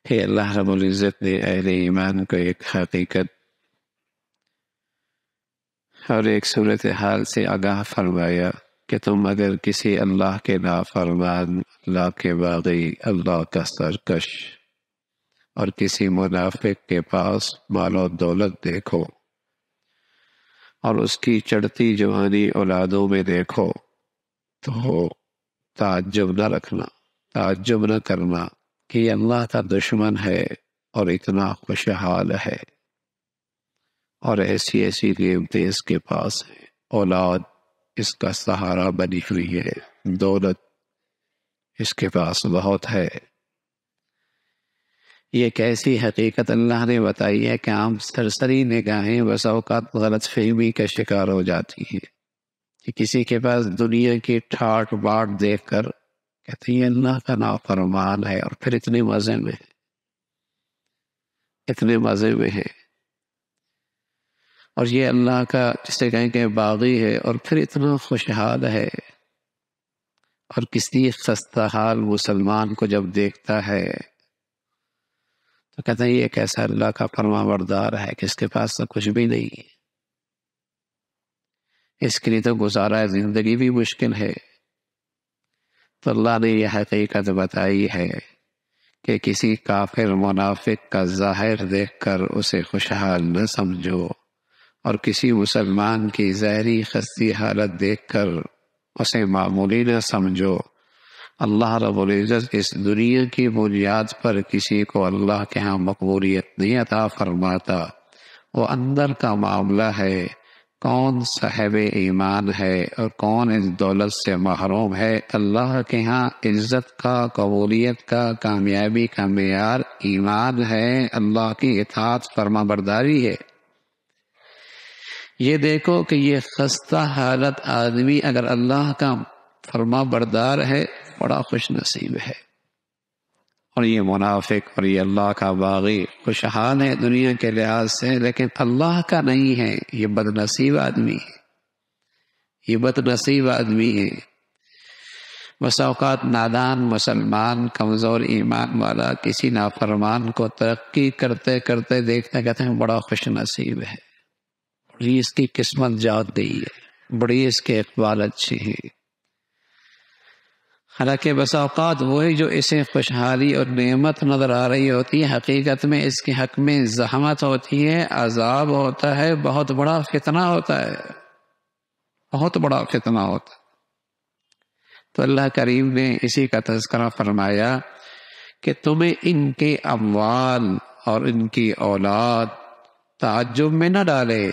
کہ اللہ رب العزت نے اہل ایمان کو ایک حقیقت اور ایک صورتحال سے آگاہ فرمایا کہ تم اگر کسی اللہ کے نافرمان، اللہ کے باغی، اللہ کا سرکش اور کسی منافق کے پاس مال و دولت دیکھو اور اس کی چڑھتی جوانی اولادوں میں دیکھو تو تعجب نہ رکھنا، تعجب نہ کرنا کہ یہ اللہ کا دشمن ہے اور اتنا خوشحال ہے، اور ایسی ایسی نعمتیں اس کے پاس ہیں، اولاد اس کا سہارا بنی ہوئی ہے، دولت اس کے پاس بہت ہے۔ یہ کیسی حقیقت اللہ نے بتائی ہے کہ عام سرسری نگاہیں بس اوقات غلط فہمی کا شکار ہو جاتی ہیں کہ کسی کے پاس دنیا کی ٹھاٹ باٹ دیکھ کر کہتے ہیں اللہ کا نافرمان ہے، اور پھر اتنے مزے میں ہے، اتنے مزے میں ہے، اور یہ اللہ کا جسے کہیں کہ باغی ہے اور پھر اتنا خوشحال ہے، اور کسی خستہ حال مسلمان کو جب دیکھتا ہے تو کہتا ہے یہ کیسا اللہ کا فرما بردار ہے کہ اس کے پاس تو کچھ بھی نہیں ہے، اس کے لیے تو گزارا زندگی بھی مشکل ہے۔ تو اللہ نے یہ حقیقت بتائی ہے کہ کسی کافر منافق کا ظاہر دیکھ کر اسے خوشحال نہ سمجھو، اور کسی مسلمان کی ظاہری خستی حالت دیکھ کر اسے معمولی نہ سمجھو۔ اللہ رب العزت اس دنیا کی بنیاد پر کسی کو اللہ کے ہاں مقبولیت نہیں عطا فرماتا، وہ اندر کا معاملہ ہے، کون صاحب ایمان ہے اور کون اس دولت سے محروم ہے۔ اللہ کے ہاں عزت کا، قبولیت کا، کامیابی کا معیار ایمان ہے، اللہ کی اطاعت فرما برداری ہے۔ یہ دیکھو کہ یہ خستہ حالت آدمی اگر اللہ کا فرما بردار ہے بڑا خوش نصیب ہے، اور یہ منافق اور یہ اللہ کا باغی خوشحال ہے دنیا کے لحاظ سے، لیکن اللہ کا نہیں ہے، یہ بد نصیب آدمی ہے، یہ بد نصیب آدمی ہے۔ بس اوقات نادان مسلمان، کمزور ایمان والا کسی نافرمان کو ترقی کرتے کرتے دیکھتے کہتے ہیں بڑا خوش نصیب ہے، بڑی اس کی قسمت جاگ گئی ہے، بڑی اس کے اقبال اچھی ہے۔ حالانکہ بس اوقات وہی جو اسے خوشحالی اور نعمت نظر آ رہی ہوتی ہے، حقیقت میں اس کے حق میں زحمت ہوتی ہے، عذاب ہوتا ہے، بہت بڑا فتنہ ہوتا ہے، بہت بڑا فتنہ ہوتا ہے۔ تو اللہ کریم نے اسی کا تذکرہ فرمایا کہ تمہیں ان کے اموال اور ان کی اولاد تعجب میں نہ ڈالے،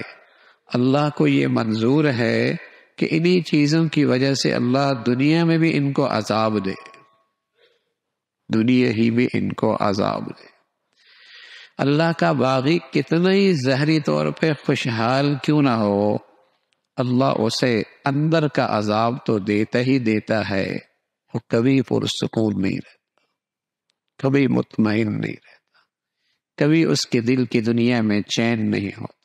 اللہ کو یہ منظور ہے کہ انہی چیزوں کی وجہ سے اللہ دنیا میں بھی ان کو عذاب دے، دنیا ہی میں ان کو عذاب دے۔ اللہ کا باغی کتنا ہی ظاہری طور پہ خوشحال کیوں نہ ہو، اللہ اسے اندر کا عذاب تو دیتا ہی دیتا ہے، وہ کبھی پرسکون نہیں رہتا، کبھی مطمئن نہیں رہتا، کبھی اس کے دل کی دنیا میں چین نہیں ہوتا۔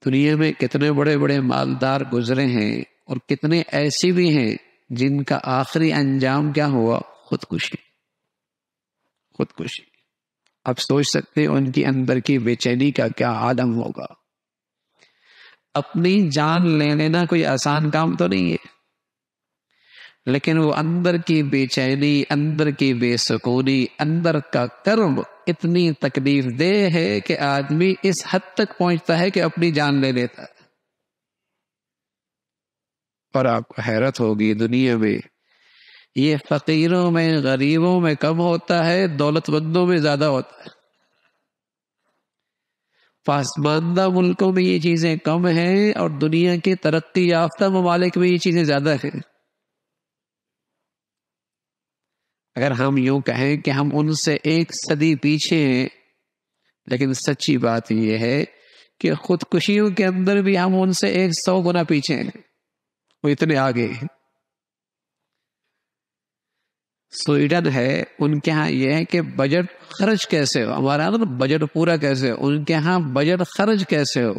دنیا میں کتنے بڑے بڑے مالدار گزرے ہیں، اور کتنے ایسے بھی ہیں جن کا آخری انجام کیا ہوا؟ خودکشی، خودکشی۔ اب سوچ سکتے ہیں ان کی اندر کی بے چینی کا کیا عالم ہوگا۔ اپنی جان لے لینا کوئی آسان کام تو نہیں ہے، لیکن وہ اندر کی بے چینی، اندر کی بے سکونی، اندر کا کرب اتنی تکلیف دہ ہے کہ آدمی اس حد تک پہنچتا ہے کہ اپنی جان لے لیتا ہے۔ اور آپ کو حیرت ہوگی دنیا میں یہ فقیروں میں، غریبوں میں کم ہوتا ہے، دولت مندوں میں زیادہ ہوتا ہے۔ پسماندہ ملکوں میں یہ چیزیں کم ہیں اور دنیا کے ترقی یافتہ ممالک میں یہ چیزیں زیادہ ہیں۔ اگر ہم یوں کہیں کہ ہم ان سے ایک صدی پیچھے ہیں، لیکن سچی بات یہ ہے کہ خودکشیوں کے اندر بھی ہم ان سے 100 گنا پیچھے ہیں، وہ اتنے آگے ہیں۔ سویڈن ہے، ان کے ہاں یہ ہے کہ بجٹ خرچ کیسے ہو، ہمارا یہاں بجٹ پورا کیسے ہو، ان کے ہاں بجٹ خرچ کیسے ہو۔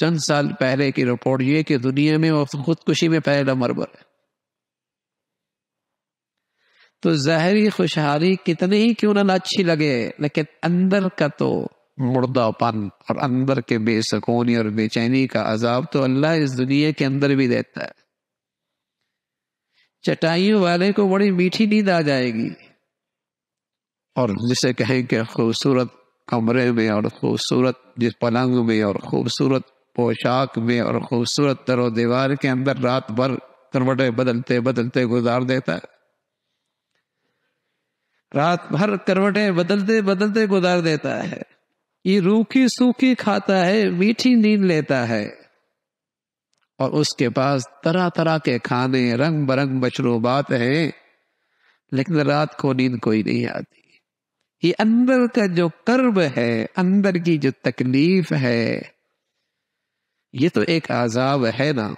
چند سال پہلے کی رپورٹ یہ کہ دنیا میں وہ خودکشی میں پہلا نمبر پر ہے۔ تو ظاہری خوشحالی کتنی ہی کیوں نہ اچھی لگے، لیکن اندر کا تو مردہ پن اور اندر کے بے سکونی اور بے چینی کا عذاب تو اللہ اس دنیا کے اندر بھی دیتا ہے۔ چٹائیوں والے کو بڑی میٹھی نیند آ جائے گی، اور جسے کہیں کہ خوبصورت کمرے میں اور خوبصورت جس پلنگ میں اور خوبصورت پوشاک میں اور خوبصورت در و دیوار کے اندر رات بھر کروٹیں بدلتے بدلتے گزار دیتا ہے، رات بھر کروٹیں بدلتے بدلتے گزار دیتا ہے، یہ روکھی سوکھی کھاتا ہے، میٹھی نیند لیتا ہے، اور اس کے پاس طرح طرح کے کھانے رنگ برنگ مشروبات ہیں، لیکن رات کو نیند کوئی نہیں آتی۔ یہ اندر کا جو کرب ہے، اندر کی جو تکلیف ہے، یہ تو ایک عذاب ہے نا۔